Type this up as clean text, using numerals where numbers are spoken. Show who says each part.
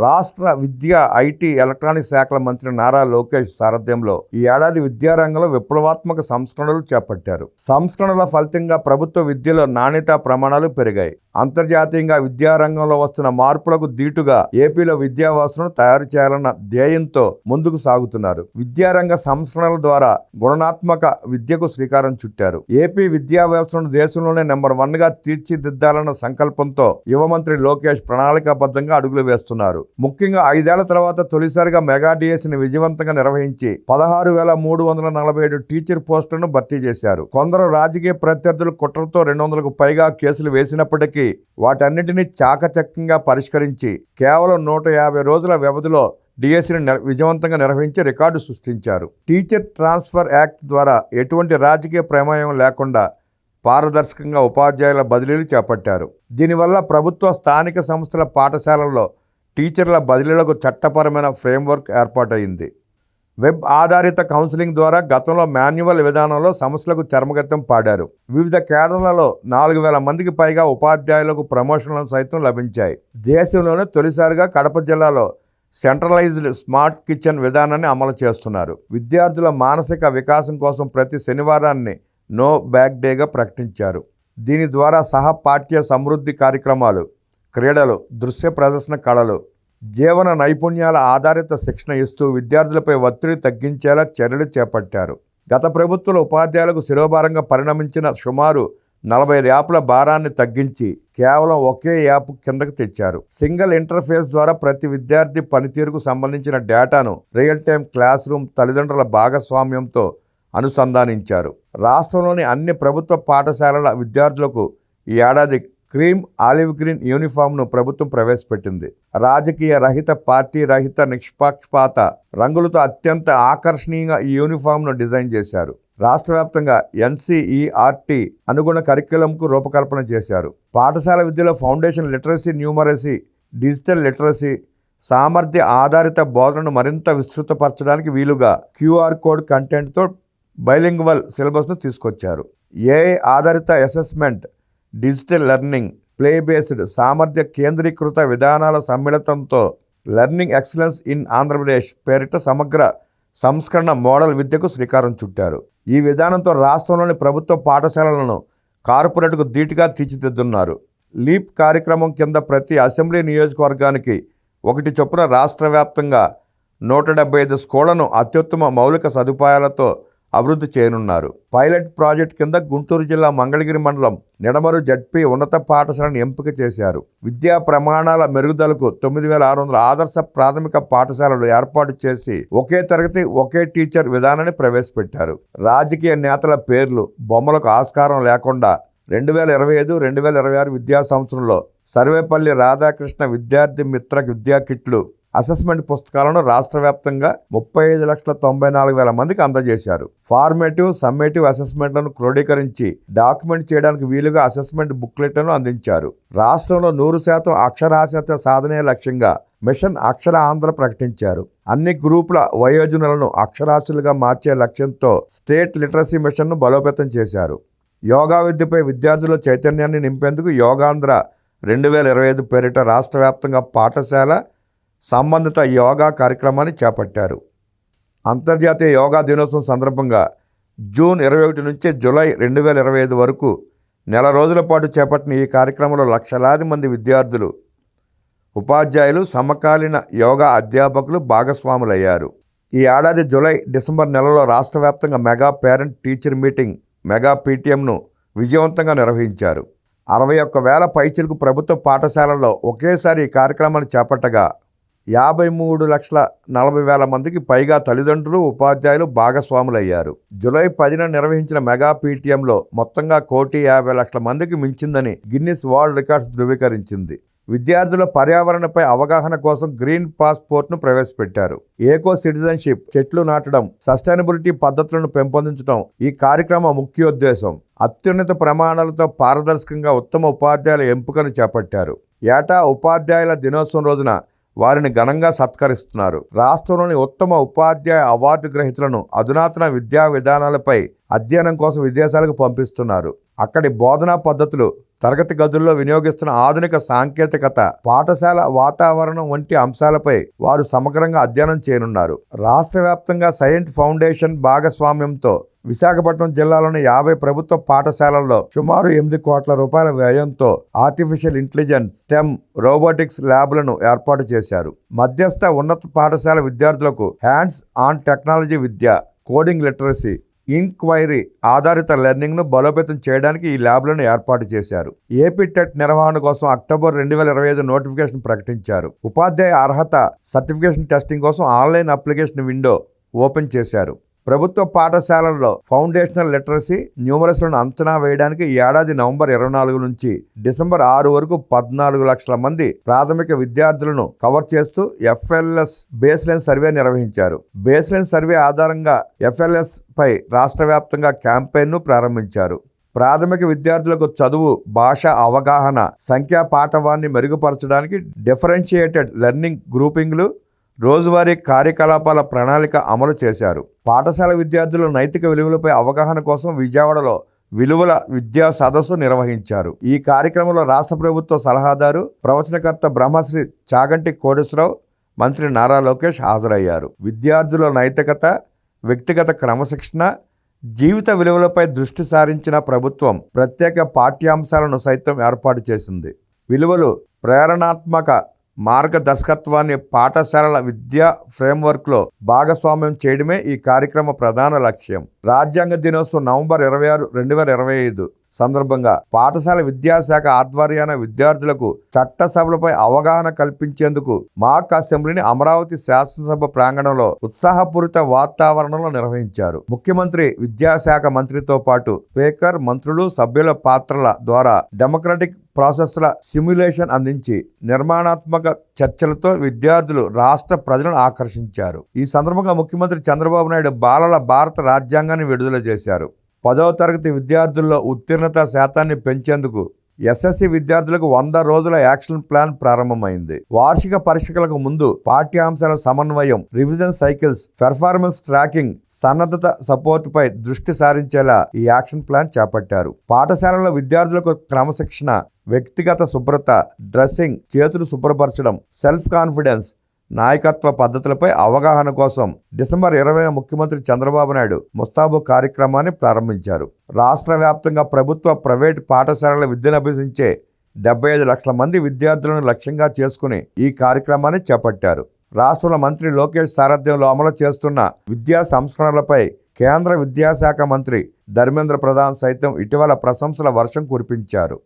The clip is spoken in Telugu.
Speaker 1: రాష్ట్ర విద్య, ఐటీ, ఎలక్ట్రానిక్స్ శాఖల మంత్రి నారా లోకేష్ సారథ్యంలో ఈ ఏడాది విద్యారంగంలో విప్లవాత్మక సంస్కరణలు చేపట్టారు. సంస్కరణల ఫలితంగా ప్రభుత్వ విద్యలో నాణ్యతా ప్రమాణాలు పెరిగాయి. అంతర్జాతీయంగా విద్యారంగంలో వస్తున్న మార్పులకు దీటుగా ఏపీలో విద్యా వ్యవస్థను తయారు చేయాలన్న ధ్యేయంతో ముందుకు సాగుతున్నారు. విద్యారంగ సంస్కరణల ద్వారా గుణాత్మక విద్యకు శ్రీకారం చుట్టారు. ఏపీ విద్యా వ్యవస్థను దేశంలోనే నెంబర్ 1 గా తీర్చిదిద్దాలన్న సంకల్పంతో యువ మంత్రి లోకేష్ ప్రణాళికాబద్ధంగా అడుగులు వేస్తున్నారు. ముఖ్యంగా 5 ఏళ్ల తర్వాత తొలిసారిగా మెగా డిఎస్సిని విజయవంతంగా నిర్వహించి 16,347 టీచర్ పోస్టులను భర్తీ చేశారు. కొందరు రాజకీయ ప్రత్యర్థులు కుట్రతో 200కు పైగా కేసులు వేసినప్పటికీ వాటన్నిటినీ చాకచక్యంగా పరిష్కరించి కేవలం 150 రోజుల వ్యవధిలో డిఎస్సిని విజయవంతంగా నిర్వహించి రికార్డు సృష్టించారు. టీచర్ ట్రాన్స్ఫర్ యాక్ట్ ద్వారా ఎటువంటి రాజకీయ ప్రమేయం లేకుండా పారదర్శకంగా ఉపాధ్యాయుల బదిలీలు చేపట్టారు. దీనివల్ల ప్రభుత్వ స్థానిక సంస్థల పాఠశాలల్లో టీచర్ల బదిలీలకు చట్టపరమైన ఫ్రేమ్వర్క్ ఏర్పాటైంది. వెబ్ ఆధారిత కౌన్సిలింగ్ ద్వారా గతంలో మాన్యువల్ విధానంలో సమస్యలకు చర్మగతం పాడారు. వివిధ కేడర్లలో 4,000 మందికి పైగా ఉపాధ్యాయులకు ప్రమోషన్లు సైతం లభించాయి. దేశంలోనే తొలిసారిగా కడప జిల్లాలో సెంట్రలైజ్డ్ స్మార్ట్ కిచెన్ విధానాన్ని అమలు చేస్తున్నారు. విద్యార్థుల మానసిక వికాసం కోసం ప్రతి శనివారాన్ని నో బ్యాగ్ డేగా ప్రకటించారు. దీని ద్వారా సహ పాఠ్య సమృద్ధి కార్యక్రమాలు, క్రీడలు, దృశ్య ప్రదర్శన కళలు, జీవన నైపుణ్యాల ఆధారిత శిక్షణ ఇస్తూ విద్యార్థులపై ఒత్తిడి తగ్గించేలా చర్యలు చేపట్టారు. గత ప్రభుత్వంలో ఉపాధ్యాయులకు శిరోభారంగా పరిణమించిన సుమారు 40 యాప్ల భారాన్ని తగ్గించి కేవలం ఒకే యాప్ కిందకు తెచ్చారు. సింగిల్ ఇంటర్ఫేస్ ద్వారా ప్రతి విద్యార్థి పనితీరుకు సంబంధించిన డేటాను రియల్ టైం క్లాస్ రూమ్, తల్లిదండ్రుల భాగస్వామ్యంతో అనుసంధానించారు. రాష్ట్రంలోని అన్ని ప్రభుత్వ పాఠశాలల విద్యార్థులకు ఈ ఏడాది క్రీమ్ ఆలివ్ గ్రీన్ యూనిఫామ్ను ప్రభుత్వం ప్రవేశపెట్టింది. రాజకీయ రహిత, పార్టీ రహిత, నిష్పక్షపాత రంగులతో అత్యంత ఆకర్షణీయంగా ఈ యూనిఫామ్ను డిజైన్ చేశారు. రాష్ట్ర వ్యాప్తంగా ఎన్సీఈఆర్టీ అనుగుణ కరిక్యులంకు రూపకల్పన చేశారు. పాఠశాల విద్యలో foundation literacy, numeracy, digital literacy, సామర్థ్య ఆధారిత బోధనను మరింత విస్తృతపరచడానికి వీలుగా క్యూఆర్ కోడ్ కంటెంట్తో బైలింగ్వల్ సిలబస్ను తీసుకొచ్చారు. ఏఐ ఆధారిత assessment, digital learning, play based, సామర్థ్య కేంద్రీకృత విధానాల సమ్మిళితంతో లెర్నింగ్ ఎక్సలెన్స్ ఇన్ ఆంధ్రప్రదేశ్ పేరిట సమగ్ర సంస్కరణ మోడల్ విద్యకు శ్రీకారం చుట్టారు. ఈ విధానంతో రాష్ట్రంలోని ప్రభుత్వ పాఠశాలలను కార్పొరేట్కు ధీటుగా తీర్చిదిద్దున్నారు. లీప్ కార్యక్రమం కింద ప్రతి అసెంబ్లీ నియోజకవర్గానికి 1 చొప్పున రాష్ట్ర వ్యాప్తంగా 175 స్కూళ్లను అత్యుత్తమ మౌలిక సదుపాయాలతో అభివృద్ధి చేయనున్నారు. పైలట్ ప్రాజెక్ట్ కింద గుంటూరు జిల్లా మంగళగిరి మండలం నిడమరు జడ్పీ ఉన్నత పాఠశాలను ఎంపిక చేశారు. విద్యా ప్రమాణాల మెరుగుదలకు 9,600 ఆదర్శ ప్రాథమిక పాఠశాలలు ఏర్పాటు చేసి ఒకే తరగతి, ఒకే టీచర్ విధానాన్ని ప్రవేశపెట్టారు. రాజకీయ నేతల పేర్లు, బొమ్మలకు ఆస్కారం లేకుండా 2025-2026 విద్యా సంవత్సరంలో సర్వేపల్లి రాధాకృష్ణ విద్యార్థి మిత్ర విద్యా కిట్లు, అసెస్మెంట్ పుస్తకాలను రాష్ట్ర వ్యాప్తంగా 35,94,000 మందికి అందజేశారు. ఫార్మేటివ్, సమ్మేటివ్ అసెస్మెంట్లను క్రోడీకరించి డాక్యుమెంట్ చేయడానికి వీలుగా అసెస్మెంట్ బుక్లెట్లను అందించారు. రాష్ట్రంలో 100% అక్షరాస్యత సాధనే లక్ష్యంగా మిషన్ అక్షర ఆంధ్ర ప్రకటించారు. అన్ని గ్రూపుల వయోజనులను అక్షరాస్యులుగా మార్చే లక్ష్యంతో స్టేట్ లిటరసీ మిషన్ను బలోపేతం చేశారు. యోగా విద్యపై విద్యార్థుల చైతన్యాన్ని నింపేందుకు యోగాంధ్ర 2025 పేరిట రాష్ట్ర వ్యాప్తంగా పాఠశాల సంబంధిత యోగా కార్యక్రమాన్ని చేపట్టారు. అంతర్జాతీయ యోగా దినోత్సవం సందర్భంగా జూన్ 21 నుంచి జూలై 2025 వరకు నెల రోజుల పాటు చేపట్టిన ఈ కార్యక్రమంలో లక్షలాది మంది విద్యార్థులు, ఉపాధ్యాయులు, సమకాలీన యోగా అధ్యాపకులు భాగస్వాములయ్యారు. ఈ ఏడాది జూలై, డిసెంబర్ నెలలో రాష్ట్ర వ్యాప్తంగా mega parent teacher meeting, mega పీటీఎంను విజయవంతంగా నిర్వహించారు. 61,000 పైచిలకు ప్రభుత్వ పాఠశాలల్లో ఒకేసారి ఈ కార్యక్రమాన్ని చేపట్టగా 53,40,000 మందికి పైగా తల్లిదండ్రులు, ఉపాధ్యాయులు భాగస్వాములయ్యారు. జూలై 10న నిర్వహించిన మెగా పీటీఎంలో మొత్తంగా 1,50,00,000 మందికి మించిందని గిన్నిస్ వరల్డ్ రికార్డ్స్ ధృవీకరించింది. విద్యార్థుల పర్యావరణపై అవగాహన కోసం గ్రీన్ పాస్పోర్ట్ను ప్రవేశపెట్టారు. ఏకో సిటిజన్షిప్, చెట్లు నాటడం, సస్టైనబిలిటీ పద్ధతులను పెంపొందించడం ఈ కార్యక్రమ ముఖ్యోద్దేశం. అత్యున్నత ప్రమాణాలతో పారదర్శకంగా ఉత్తమ ఉపాధ్యాయుల ఎంపికను చేపట్టారు. ఏటా ఉపాధ్యాయుల దినోత్సవం రోజున వారిని ఘనంగా సత్కరిస్తున్నారు. రాష్ట్రంలోని ఉత్తమ ఉపాధ్యాయ అవార్డు గ్రహీతలను, అధునాతన విద్యా విధానాలపై అధ్యయనం కోసం విదేశాలకు పంపిస్తున్నారు. అక్కడి బోధనా పద్ధతులు, తరగతి గదుల్లో వినియోగిస్తున్న ఆధునిక సాంకేతికత, పాఠశాల వాతావరణం వంటి అంశాలపై వారు సమగ్రంగా అధ్యయనం చేయనున్నారు. రాష్ట్ర వ్యాప్తంగా సైంట్ ఫౌండేషన్ భాగస్వామ్యంతో విశాఖపట్నం జిల్లాలోని 50 ప్రభుత్వ పాఠశాలల్లో సుమారు 8 కోట్ల రూపాయల వ్యయంతో ఆర్టిఫిషియల్ ఇంటెలిజెన్స్, స్టెమ్, రోబోటిక్స్ ల్యాబ్లను ఏర్పాటు చేశారు. మధ్యస్థ, ఉన్నత పాఠశాల విద్యార్థులకు హ్యాండ్స్ ఆన్ టెక్నాలజీ విద్య, కోడింగ్ లిటరసీ, ఇంక్వైరీ ఆధారిత లెర్నింగ్ను బలోపేతం చేయడానికి ఈ ల్యాబ్లను ఏర్పాటు చేశారు. ఏపీ టెట్ నిర్వహణ కోసం అక్టోబర్ 2025 నోటిఫికేషన్ ప్రకటించారు. ఉపాధ్యాయ అర్హత సర్టిఫికేషన్ టెస్టింగ్ కోసం ఆన్లైన్ అప్లికేషన్ విండో ఓపెన్ చేశారు. ప్రభుత్వ పాఠశాలల్లో ఫౌండేషనల్ లిటరసీ, న్యూమరస్లను అంచనా వేయడానికి ఈ ఏడాది నవంబర్ 24 నుంచి డిసెంబర్ 6 వరకు 14 లక్షల మంది ప్రాథమిక విద్యార్థులను కవర్ చేస్తూ ఎఫ్ఎల్ఎస్ బేస్లైన్ సర్వే నిర్వహించారు. బేస్లైన్ సర్వే ఆధారంగా ఎఫ్ఎల్ఎస్ పై రాష్ట్ర వ్యాప్తంగా క్యాంపెయిన్ను ప్రారంభించారు. ప్రాథమిక విద్యార్థులకు చదువు, భాష అవగాహన, సంఖ్యా పాఠవాన్ని మెరుగుపరచడానికి డిఫరెన్షియేటెడ్ లెర్నింగ్ గ్రూపింగ్లు, రోజువారీ కార్యకలాపాల ప్రణాళిక అమలు చేశారు. పాఠశాల విద్యార్థుల నైతిక విలువలపై అవగాహన కోసం విజయవాడలో విలువల విద్యా సదస్సు నిర్వహించారు. ఈ కార్యక్రమంలో రాష్ట్ర ప్రభుత్వ సలహాదారు, ప్రవచనకర్త బ్రహ్మశ్రీ చాగంటి కోటేశ్వరరావు, మంత్రి నారా లోకేష్ హాజరయ్యారు. విద్యార్థుల నైతికత, వ్యక్తిగత క్రమశిక్షణ, జీవిత విలువలపై దృష్టి సారించిన ప్రభుత్వం ప్రత్యేక పాఠ్యాంశాలను సైతం ఏర్పాటు చేసింది. విలువలు, ప్రేరణాత్మక మార్గదర్శకత్వాన్ని పాఠశాలల విద్యా ఫ్రేమ్వర్క్లో భాగస్వామ్యం చేయడమే ఈ కార్యక్రమ ప్రధాన లక్ష్యం. రాజ్యాంగ దినోత్సవం నవంబర్ 26, 2025 సందర్భంగా పాఠశాల విద్యాశాఖ ఆధ్వర్యాన విద్యార్థులకు చట్టసభలపై అవగాహన కల్పించేందుకు మాక్ అసెంబ్లీని అమరావతి శాసనసభ ప్రాంగణంలో ఉత్సాహపూరిత వాతావరణంలో నిర్వహించారు. ముఖ్యమంత్రి, విద్యాశాఖ మంత్రితో పాటు స్పీకర్, మంత్రులు, సభ్యుల పాత్రల ద్వారా డెమోక్రటిక్ ప్రాసెస్ల సిమ్యులేషన్ అందించి నిర్మాణాత్మక చర్చలతో విద్యార్థులు, రాష్ట్ర ప్రజలను ఆకర్షించారు. ఈ సందర్భంగా ముఖ్యమంత్రి చంద్రబాబు నాయుడు బాలల భారత రాజ్యాంగాన్ని విడుదల చేశారు. 10వ తరగతి విద్యార్థుల్లో ఉత్తీర్ణత శాతాన్ని పెంచేందుకు ఎస్ఎస్సి విద్యార్థులకు 100 రోజుల యాక్షన్ ప్లాన్ ప్రారంభమైంది. వార్షిక పరీక్షలకు ముందు పాఠ్యాంశాల సమన్వయం, రివిజన్ సైకిల్స్, పెర్ఫార్మెన్స్ ట్రాకింగ్, సన్నద్ధత సపోర్టుపై దృష్టి సారించేలా ఈ యాక్షన్ ప్లాన్ చేపట్టారు. పాఠశాలలో విద్యార్థులకు క్రమశిక్షణ, వ్యక్తిగత శుభ్రత, డ్రెస్సింగ్, చేతులు శుభ్రపరచడం, సెల్ఫ్ కాన్ఫిడెన్స్, నాయకత్వ పద్ధతులపై అవగాహన కోసం డిసెంబర్ 20న ముఖ్యమంత్రి చంద్రబాబు నాయుడు ముస్తాబు కార్యక్రమాన్ని ప్రారంభించారు. రాష్ట్ర వ్యాప్తంగా ప్రభుత్వ, ప్రైవేటు పాఠశాలల విద్యను అభ్యసించే 75 లక్షల మంది విద్యార్థులను లక్ష్యంగా చేసుకుని ఈ కార్యక్రమాన్ని చేపట్టారు. రాష్ట్రంలో మంత్రి లోకేష్ సారథ్యంలో అమలు చేస్తున్న విద్యా సంస్కరణలపై కేంద్ర విద్యాశాఖ మంత్రి ధర్మేంద్ర ప్రధాన్ సైతం ఇటీవల ప్రశంసల వర్షం కురిపించారు.